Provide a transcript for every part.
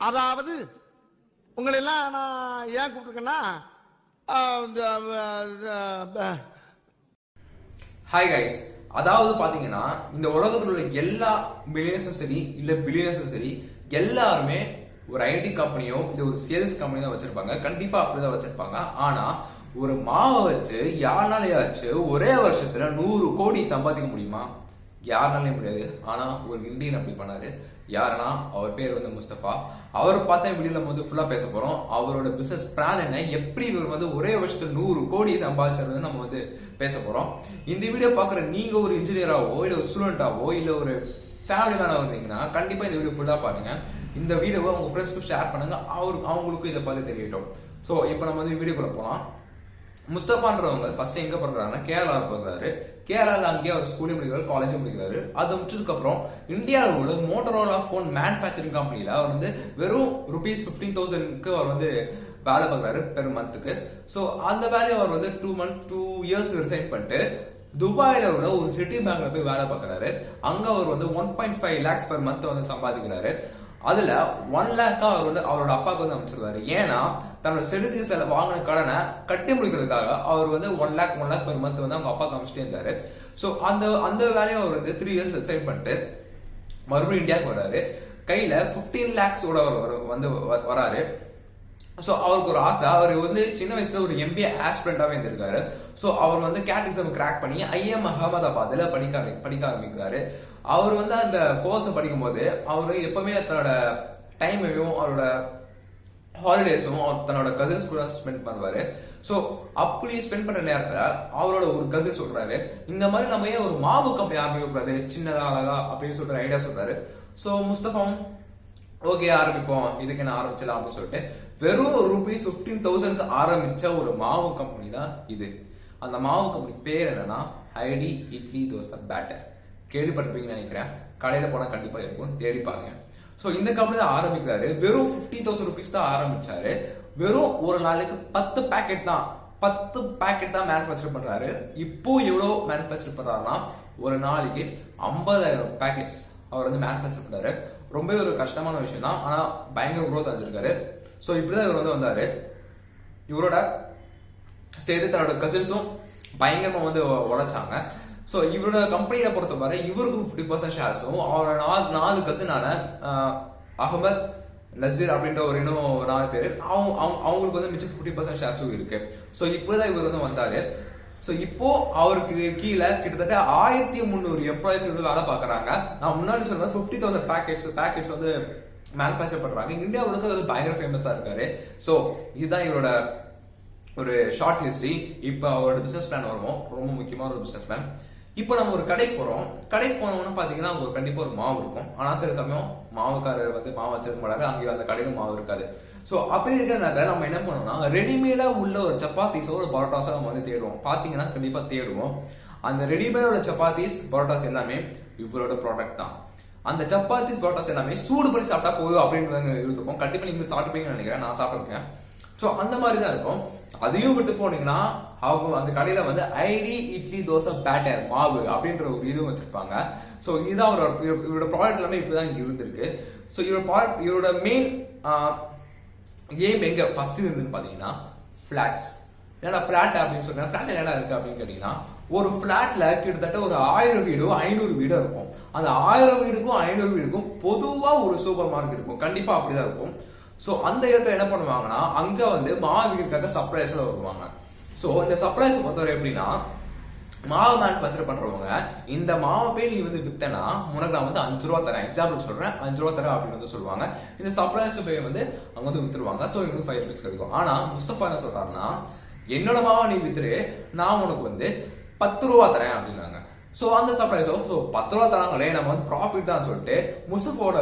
அதாவது உங்களை எல்லாம் நான் ஏன் கூப்பிட்டுருக்கேன்னா ஹாய் கைஸ், அதாவது பாத்தீங்கன்னா இந்த உலகத்தில் உள்ள எல்லா மில்லியனர்ஸும் சரி இல்ல பில்லியனர்ஸும் சரி எல்லாருமே ஒரு ஐடி கம்பெனியோ இல்ல ஒரு சேல்ஸ் கம்பெனி தான் வச்சிருப்பாங்க. கண்டிப்பா அப்படிதான் வச்சிருப்பாங்க. ஆனா ஒரு மாவை வச்சு யாருனாலையாச்சும் ஒரே வருஷத்துல 100 கோடி சம்பாதிக்க முடியுமா? யாருனாலையும் முடியாது. ஆனா ஒரு இந்தியன் அப்படி பண்ணாரு. யாருன்னா அவர் பேர் வந்து முஸ்தபா. அவர் பார்த்தா வீடியோல வந்து ஃபுல்லா பேச போறோம். அவரோட பிசினஸ் பிளான் என்ன, எப்படி இவர் வந்து ஒரே வருஷத்துல 100 கோடி சம்பாதிச்சது நம்ம வந்து பேச போறோம். இந்த வீடியோ பாக்குற நீங்க ஒரு இன்ஜினியராவோ இல்ல ஒரு ஸ்டூடெண்டாவோ இல்ல ஒரு ஃபேமிலி மேனா வந்தீங்கன்னா கண்டிப்பா இந்த வீடியோ ஃபுல்லா பாருங்க. இந்த வீடியோவை உங்க ஃப்ரெண்ட்ஸ்க்கு ஷேர் பண்ணுங்க, அவங்களுக்கும் இதை பார்த்து தெரியட்டும். சோ இப்போ நம்ம வந்து வீடியோக்குள்ள போலாம். முஸ்தபான்றவங்க ஃபர்ஸ்ட் எங்க பிறகுறாங்கன்னா கேரளா பிறகுறாரு. கேரளால அங்கேயே அவர் ஸ்கூலையும் முடிக்கிறாரு, காலேஜும் முடிக்கிறாரு. அது முடிச்சதுக்கு அப்புறம் இந்தியாவில் உள்ள மோட்டரோலா போன் மேனுஃபேக்சரிங் கம்பெனில அவர் வந்து வெறும் ₹15,000 அவர் வந்து வேலை பார்க்கறாரு பெர் மந்த்துக்கு. சோ அந்த வேலையை அவர் வந்து 2 இயர்ஸ் ரிசைன் பண்ணிட்டு துபாயில உள்ள ஒரு சிட்டி பேங்க்ல போய் வேலை பார்க்கறாரு. அங்க அவர் வந்து 1.5 lakhs per month வந்து சம்பாதிக்கிறாரு. அதுல 1 lakh அவர் வந்து அவரோட அப்பாவுக்கு வந்து அமைச்சிருவாரு. ஏன்னா தன்னோட செடிசியஸ்ல வாங்கின கடனை கட்டி முடிக்கிறதுக்காக அவர் வந்து 1 lakh per month வந்து அவங்க அப்பாவுக்கு அமைச்சிட்டே இருந்தாரு. சோ அந்த வேலையை அவர் வந்து 3 இயர்ஸ் ரிசைன் பண்ணிட்டு மறுபடியும் இந்தியாவுக்கு வர்றாரு. கையில 15 lakhs வந்து வராரு. சோ அவருக்கு ஒரு ஆசை, அவர் வந்து சின்ன வயசுல ஒரு MBA ஆஸ்பிரண்டாவே இருந்திருக்காரு. சோ அவர் வந்து கேட் எக்ஸாம் கிராக் பண்ணி IIM அகமதாபாத்ல படிக்க ஆரம்பிக்கிறாரு. அவர் வந்து அந்த கோர்ஸ் படிக்கும் போது அவரு எப்பவுமே தன்னோட டைமையும் அவரோட ஹாலிடேஸும் தன்னோட கசின்ஸ் கூட ஸ்பெண்ட் பண்ணுவாரு. சோ அப்படி ஸ்பெண்ட் பண்ற நேரத்துல அவரோட ஒரு கசின் சொல்றாரு, இந்த மாதிரி நம்ம ஏன் ஒரு மாவு கம்பெனி ஆரம்பிக்கக்கூடாது சின்னதா அழகா அப்படின்னு சொல்ற ஐடியா சொல்றாரு. சோ முஸ்தபாவும் ஓகே ஆரம்பிப்போம், இதுக்கு என்ன ஆரம்பிச்சலாம் அப்படின்னு சொல்லிட்டு வெறும் ₹15,000 ஆரம்பிச்ச ஒரு மாவு கம்பெனி தான் இது. அந்த மாவு கம்பெனி பேர் என்னன்னா ஐடி இட்லி தோசை பேட்டர். கேள்விப்பட்டிருப்பீங்கன்னு நினைக்கிறேன். கடையில போனா கண்டிப்பா இருக்கும், தேடி பாருங்க. சோ இந்த கம்பெனி தான் ஆரம்பிக்கிறாரு. வெறும் ₹50,000 தான் ஆரம்பிச்சாரு. வெறும் ஒரு நாளைக்கு 10 பேக்கெட் தான் மேனுஃபேக்சர் பண்றாரு. இப்போ எவ்வளவு மேனுஃபேக்சர் பண்றாருன்னா ஒரு நாளைக்கு 50,000 பேக்கெட்ஸ் அவர் வந்து மேனுஃபேக்சர் பண்றாரு. ரொம்ப ஒரு கஷ்டமான விஷயம் தான், ஆனா பயங்கர growth அடைஞ்சிருக்காரு. சோ இப்படிதான் இவர் வந்து வந்தாரு. இவரோட சேர்த்து தன்னோட கசின்ஸும் பயங்கரமா வந்து உழைச்சாங்க. சோ இவரோட கம்பெனியில பொறுத்தவரை இவருக்கும் 50% ஷேர்ஸும் அவரோட 4 கசினான அகமத், நசீர் அப்படின்ற ஒரு இன்னும் 4 பேர் அவங்களுக்கு வந்து மிச்சம் 50% ஷேர்ஸும் இருக்கு. சோ இப்பதான் இவர் வந்து வந்தாரு. சோ இப்போ அவருக்கு கீழே கிட்டத்தட்ட 1300 எம்ப்ளாயிஸ் வந்து வேலை பாக்குறாங்க. நான் முன்னாடி சொன்ன 50,000 பேக்கெட்ஸ் வந்து மேனுஃபேக்சர் பண்றாங்க. இந்தியாவுக்கு அது பயங்கர ஃபேமஸா இருக்காரு. சோ இதுதான் இவரோட ஒரு ஷார்ட் ஹிஸ்டரி. இப்போ அவரோட பிசினஸ் பிளான் வருவோம். ரொம்ப முக்கியமான ஒரு பிசினஸ் பிளான். இப்போ நம்ம ஒரு கடைக்கு போறோம். கடைக்கு போனோம்னு பாத்தீங்கன்னா அங்க கண்டிப்பா ஒரு மாவு இருக்கும். ஆனா சில சமயம் மாவுக்காரர் வந்து மாவு வச்சிருக்க மாட்டாங்க, அங்கே அந்த கடையில மாவு இருக்காது. சோ அப்படி இருக்கிறதுனால நம்ம என்ன பண்ணோம்னா ரெடிமேடா உள்ள ஒரு சப்பாத்திஸோ ஒரு பரோட்டாஸோ நம்ம வந்து தேடுவோம். பாத்தீங்கன்னா கண்டிப்பா தேடுவோம். அந்த ரெடிமேடோட சப்பாத்திஸ் பரோட்டாஸ் எல்லாமே இவரோட ப்ராடக்ட் தான். அந்த சப்பாத்திஸ் பரோட்டாஸ் எல்லாமே சூடு பண்ணி சாப்பிட்டா போதும் அப்படின்னு இருந்திருப்போம். கண்டிப்பா நீங்க சாப்பிட்டுப்பீங்கன்னு நினைக்கிறேன், நான் சாப்பிட்டுருக்கேன். சோ அந்த மாதிரி தான் இருக்கும். அதையும் விட்டு போனீங்கன்னா அவங்க அந்த கடையில வந்து ஐடி இட்லி தோசை பேட்டர் மாவு அப்படின்ற ஒரு இதுவும் வச்சிருப்பாங்க. சோ இதுதான் இவரோட ப்ராடக்ட் எல்லாமே இப்படிதான் இருந்திருக்கு. சோ இவரோட மெயின் ஏம் எங்க ஃபர்ஸ்ட் இருந்துன்னு பாத்தீங்கன்னா பிளாட்ஸ். ஏன்னா பிளாட் அப்படின்னு சொல்றேன், பிளாட் என்ன இருக்கு அப்படின்னு கேட்டீங்கன்னா ஒரு பிளாட்ல கிட்டத்தட்ட ஒரு 1000 வீடோ 500 வீடோ இருக்கும். அந்த 1000 வீடுக்கும் 500 வீடுக்கும் பொதுவா ஒரு சூப்பர் மார்க்கெட் இருக்கும். கண்டிப்பா அப்படிதான் இருக்கும். சோ அந்த இடத்துல என்ன பண்ணுவாங்கன்னா அங்க வந்து மாவு விற்கிறதுக்காக சப்ளைஸ்ல வருவாங்க. சோ இந்த சப்ளைஸ் பொறுத்தவரை எப்படின்னா மாவு மேனுஃபேக்சர் பண்றவங்க இந்த மாவை போய் நீ வந்து வித்தனா உனக்கு நான் வந்து ₹5 தரேன், எக்ஸாம்பிள் சொல்றேன், ₹5 தரேன் அப்படின்னு வந்து சொல்லுவாங்க. இந்த சப்ளைஸ் போய் வந்து அவங்க வந்து வித்துருவாங்க. சோ இவங்க 5 rupees கிடைக்கும். ஆனா முஸ்தபா என்ன சொல்றாருன்னா என்னோட மாவை நீ வித்துரு, நான் உனக்கு வந்து ₹10 தரேன் அப்படின்னாங்க. சோ அந்த சப்ளைஸோ ₹10 தராங்களே நம்ம வந்து ப்ராஃபிட் தான் சொல்லிட்டு முஸ்தபாவோட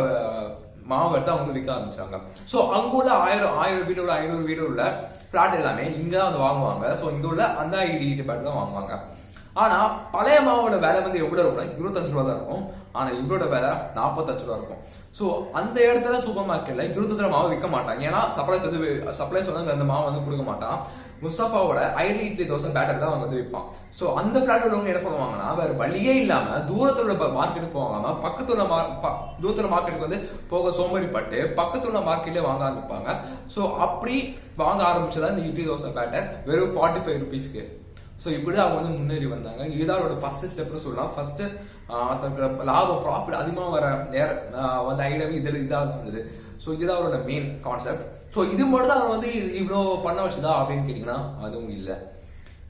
மாவு எடுத்து அவங்க விற்க ஆரம்பிச்சாங்க. சோ அங்க உள்ள 1000 வீடு உள்ள 500 வீடு உள்ள பிளாட் எல்லாமே இங்க வந்து வாங்குவாங்க. சோ இங்க உள்ள அந்த ஐடி பேட் தான் வாங்குவாங்க. ஆனா பழைய மாவோட விலை வந்து எவ்வளவு இருக்கும், ₹25 தான் இருக்கும். ஆனா இவரோட விலை ₹45 இருக்கும். சோ அந்த இடத்துல சூப்பர் மார்க்கெட்ல ₹25 மாவு விற்க மாட்டாங்க. ஏன்னா சப்ளைஸ் வந்து அந்த மாவு வந்து கொடுக்க மாட்டான். முஸ்தபாவோட ஐடி இட்லி தோசை பேட்டர் தான் அவங்க வந்து விற்பான். சோ அந்த பிளாட் உள்ளவங்க என்ன பண்ணுவாங்கன்னா வேற வழியே இல்லாம தூரத்துல மார்க்கெட்டுக்கு போகாம தூரத்துல மார்க்கெட்டுக்கு வந்து போக சோம்பேறிப்பட்டு பக்கத்துல மார்க்கெட்ல வாங்க ஆரம்பிப்பாங்க. சோ அப்படி வாங்க ஆரம்பிச்சதா இந்த இட்லி தோசை பேட்டர் வெறும் 45 rupeesக்கு. ஸோ இப்படி அவங்க வந்து முன்னேறி வந்தாங்க. இதுதான் அவரோட ஃபர்ஸ்ட் ஸ்டெப்னு சொல்லலாம். ஃபர்ஸ்ட் லாபம் ப்ராஃபிட் அதிகமாக வர வந்து ஐடியாவே இதாக இருந்தது. ஸோ இதுதான் அவரோட மெயின் கான்செப்ட். ஸோ இது மட்டும் தான் அவர் வந்து இவ்வளோ பண்ண வச்சுதா அப்படின்னு கேட்டீங்கன்னா அதுவும் இல்லை.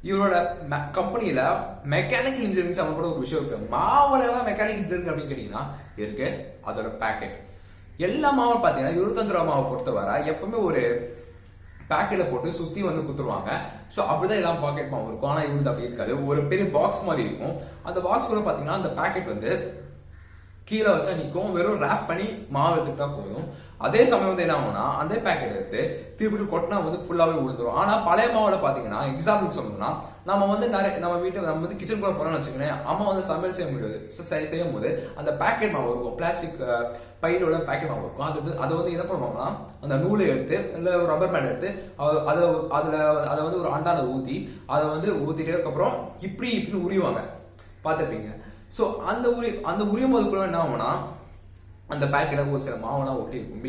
இவரோட கம்பெனியில மெக்கானிக்கல் இன்ஜினியரிங் சம்பந்தப்பட்ட ஒரு விஷயம் இருக்கு. மாவுல மெக்கானிக்கல் இன்ஜினியரிங் அப்படின்னு கேட்டீங்கன்னா இருக்கு. அதோட பேக்கெட் எல்லா மாவும் பார்த்தீங்கன்னா 25 ரூபா மாவை பொறுத்தவரை எப்பவுமே ஒரு பேக்கெட்ல போட்டு சுத்தி வந்து குத்துருவாங்க. ஸோ அப்படிதான் எல்லாம் பாக்கெட் மாவு இருக்கும். ஆனா இவருக்கு அப்படி இருக்காது. ஒரு பெரிய பாக்ஸ் மாதிரி இருக்கும். அந்த பாக்ஸ் கூட பாத்தீங்கன்னா அந்த பேக்கெட் வந்து கீழே வச்சா நிற்கும். வெறும் ரேப் பண்ணி மாவு எடுத்துட்டா போதும். அதே சமயம் வந்து என்ன ஆகும்னா அந்த பேக்கெட் எடுத்து திருப்பி கொட்டினா வந்து ஃபுல்லாவே விழுந்துரும். ஆனா பழைய மாவுல பாத்தீங்கன்னா எக்ஸாம்பிள் சொல்லணும்னா நம்ம வந்து நம்ம வீட்டுல நம்ம வந்து கிச்சன் கூட போறோம்னு வச்சுக்கோங்க. அம்மா வந்து சமையல் செய்யும் போது அந்த பேக்கெட் மாவு இருக்கும். பிளாஸ்டிக் பையிலோட பேக்கெட் மாவு இருக்கும். அதை வந்து என்ன பண்ணுவாங்கன்னா அந்த நூலை எடுத்து இல்ல ஒரு ரப்பர் பேண்ட் எடுத்து அதை வந்து ஒரு அண்டால ஊத்தி அதை வந்து ஊத்திட்டே அதுக்கப்புறம் இப்படி உரிவாங்க பார்த்துருப்பீங்க. ஸோ அந்த உரியும் போது கூட என்ன ஆகும்னா அந்த பேக்கெட்ல ஒரு சில மாவுலாம் ஒட்டி இருக்கும்.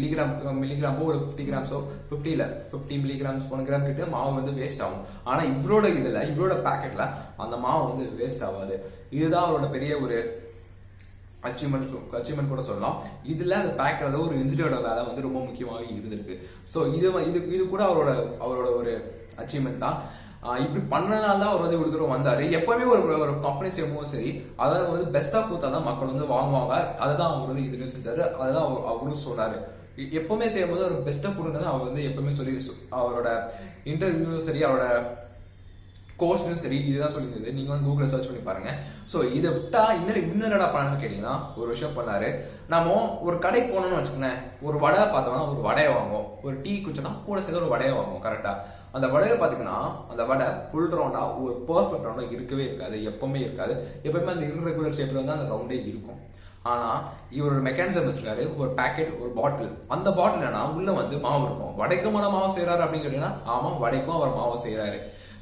மில்லிகிராமோ ஒரு 50 கிராம்ஸோ 50 மில்லிகிராம்ஸ் 1 கிராம் கிட்ட மாவு வந்து வேஸ்ட் ஆகும். ஆனா இவரோட பேக்கெட்ல அந்த மாவு வந்து வேஸ்ட் ஆகாது. இதுதான் அவரோட பெரிய ஒரு அச்சீவ்மெண்ட் கூட சொல்லலாம். இதுல அந்த பேக்கெட்ல ஒரு இன்ஜினியரோட வேலை வந்து ரொம்ப முக்கியமாக இருந்திருக்கு. ஸோ இது கூட அவரோட ஒரு அச்சீவ்மெண்ட் தான். இப்படி பண்ணனால தான் அவர் வந்து இவ்வளவு தூரம் வந்தாரு. எப்பவுமே ஒரு கம்பெனி செய்யும்போது சரி அதாவது வந்து பெஸ்டா கொடுத்தாதான் மக்கள் வந்து வாங்குவாங்க. அதுதான் அவர் வந்து இதுலயும் செஞ்சாரு. அதுதான் அவரும் சொன்னாரு. எப்பவுமே செய்யும்போது ஒரு பெஸ்டா கொடுங்க அவர் வந்து எப்பவுமே சொல்லி அவரோட இன்டர்வியூவும் சரி அவரோட கோர்ஸ்லயும் சரி இதுதான் சொல்லியிருந்தது. நீங்க வந்து கூகுள்ல சர்ச் பண்ணி பாருங்க. சோ இதை விட்டா இன்னொரு பண்ணணும்னு கேட்டீங்கன்னா ஒரு விஷயம் பண்ணாரு. நம்ம ஒரு கடைக்கு போனோம்னு வச்சுக்கோங்க. ஒரு வடை பார்த்தோம்னா ஒரு வடையை வாங்குவோம். ஒரு டீ குடிச்சோம்னா கூட சேர்ந்து ஒரு வடையை வாங்குவோம். கரெக்டா அந்த வடையை பாத்தீங்கன்னா அந்த வடை ஃபுல் ரவுண்டா ஒரு பெர்ஃபெக்ட் ரவுண்டா இருக்கவே இருக்காது. எப்பவுமே இருக்காது. எப்பவுமே அந்த இர்ரெகுலர் ஷேப்ல வந்து அந்த ரவுண்டே இருக்கும். ஆனா இவரோட மெக்கானிசம் வச்சிருக்காரு. ஒரு பேக்கெட் ஒரு பாட்டில். அந்த பாட்டில் என்ன உள்ள வந்து மாவு இருக்கும். வடைக்குமான மாவு செய்யறாரு அப்படின்னு கேட்டீங்கன்னா ஆமா வடைக்கும் அவர் மாவு செய்யறாரு.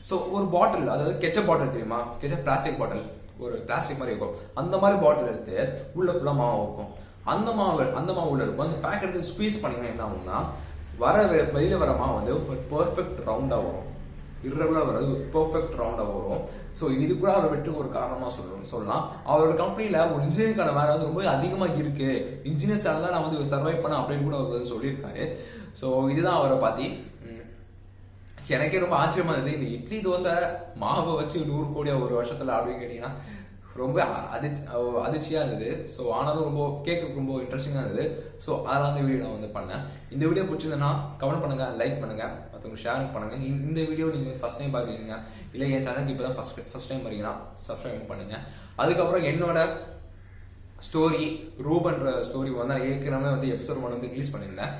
சோ ஒரு பாட்டில் அதாவது கெச்சப் பாட்டில் தெரியுமா? கெச்சப் பிளாஸ்டிக் பாட்டில் ஒரு பிளாஸ்டிக் மாதிரி இருக்கும். அந்த மாதிரி பாட்டில் எடுத்து உள்ள ஃபுல்லா மாவு இருக்கும். அந்த மாவு உள்ள இருக்கும். அந்த பேக்கெட் ஸ்குவீஸ் பண்ணீங்கன்னா என்ன ஆகும்னா வெளியில வர மாவு வந்து ஒரு பெர்ஃபெக்ட் ரவுண்டா வரும். இர்ரெகுலரா வராது. ஒரு பெர்ஃபெக்ட் ரவுண்டா வரும். சோ இது கூட அவரை வெற்றி ஒரு காரணமா சொல்லலாம். அவரோட கம்பெனில ஒரு இன்ஜினியருக்கான வேலை வந்து ரொம்ப அதிகமா இருக்கு. இன்ஜினியர்ஸால தான் நான் வந்து சர்வை பண்ண அப்படின்னு கூட அவர் வந்து சொல்லியிருக்காரு. சோ இதுதான் அவரை பத்தி. எனக்கே ரொம்ப ஆச்சரியமா இருந்தது. இந்த இட்லி தோசை மாவை வச்சு 100 கோடி ஒரு வருஷத்துல அப்படின்னு கேட்டீங்கன்னா ரொம்ப அதிர்ச்சியா இருந்தது. ஸோ ஆனாலும் ரொம்ப கேட்கறதுக்கு ரொம்ப இன்ட்ரெஸ்டிங்கா இருந்தது. ஸோ அதெல்லாம் இந்த வீடியோ நான் வந்து பண்ணேன். இந்த வீடியோ பிடிச்சிருந்தேன்னா கமெண்ட் பண்ணுங்க, லைக் பண்ணுங்க, மற்றவங்க ஷேர் பண்ணுங்க. இந்த வீடியோ நீங்க ஃபர்ஸ்ட் டைம் பாக்குறீங்க இல்லை என் சேனலுக்கு இப்பதான் ஃபர்ஸ்ட் டைம் வரீங்கன்னா சப்ஸ்கிரைப் பண்ணுங்க. அதுக்கப்புறம் என்னோட ஸ்டோரி ரூபன்ற ஸ்டோரி வந்து ஏற்கனவே வந்து எபிசோட் 1 வந்து ரிலீஸ் பண்ணியிருந்தேன்.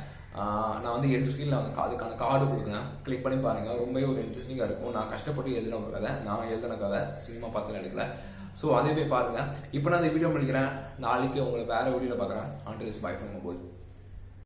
நான் வந்து என் ஸ்கிரீன்ல வந்து அதுக்கான கார்டு கொடுக்குறேன். கிளிக் பண்ணி பாருங்க. ரொம்பவே ஒரு இன்ட்ரெஸ்டிங்கா இருக்கும். நான் கஷ்டப்பட்டு எழுதின ஒரு கதை. நான் எழுதின கதை சினிமா பார்த்து எடுக்கல. ஸோ அதே போய் பாருங்க. இப்போ நான் இந்த வீடியோ முடிக்கிறேன். நாளைக்கு உங்களை வேற வீடியோல பார்க்குறேன். Until this, bye from Abul.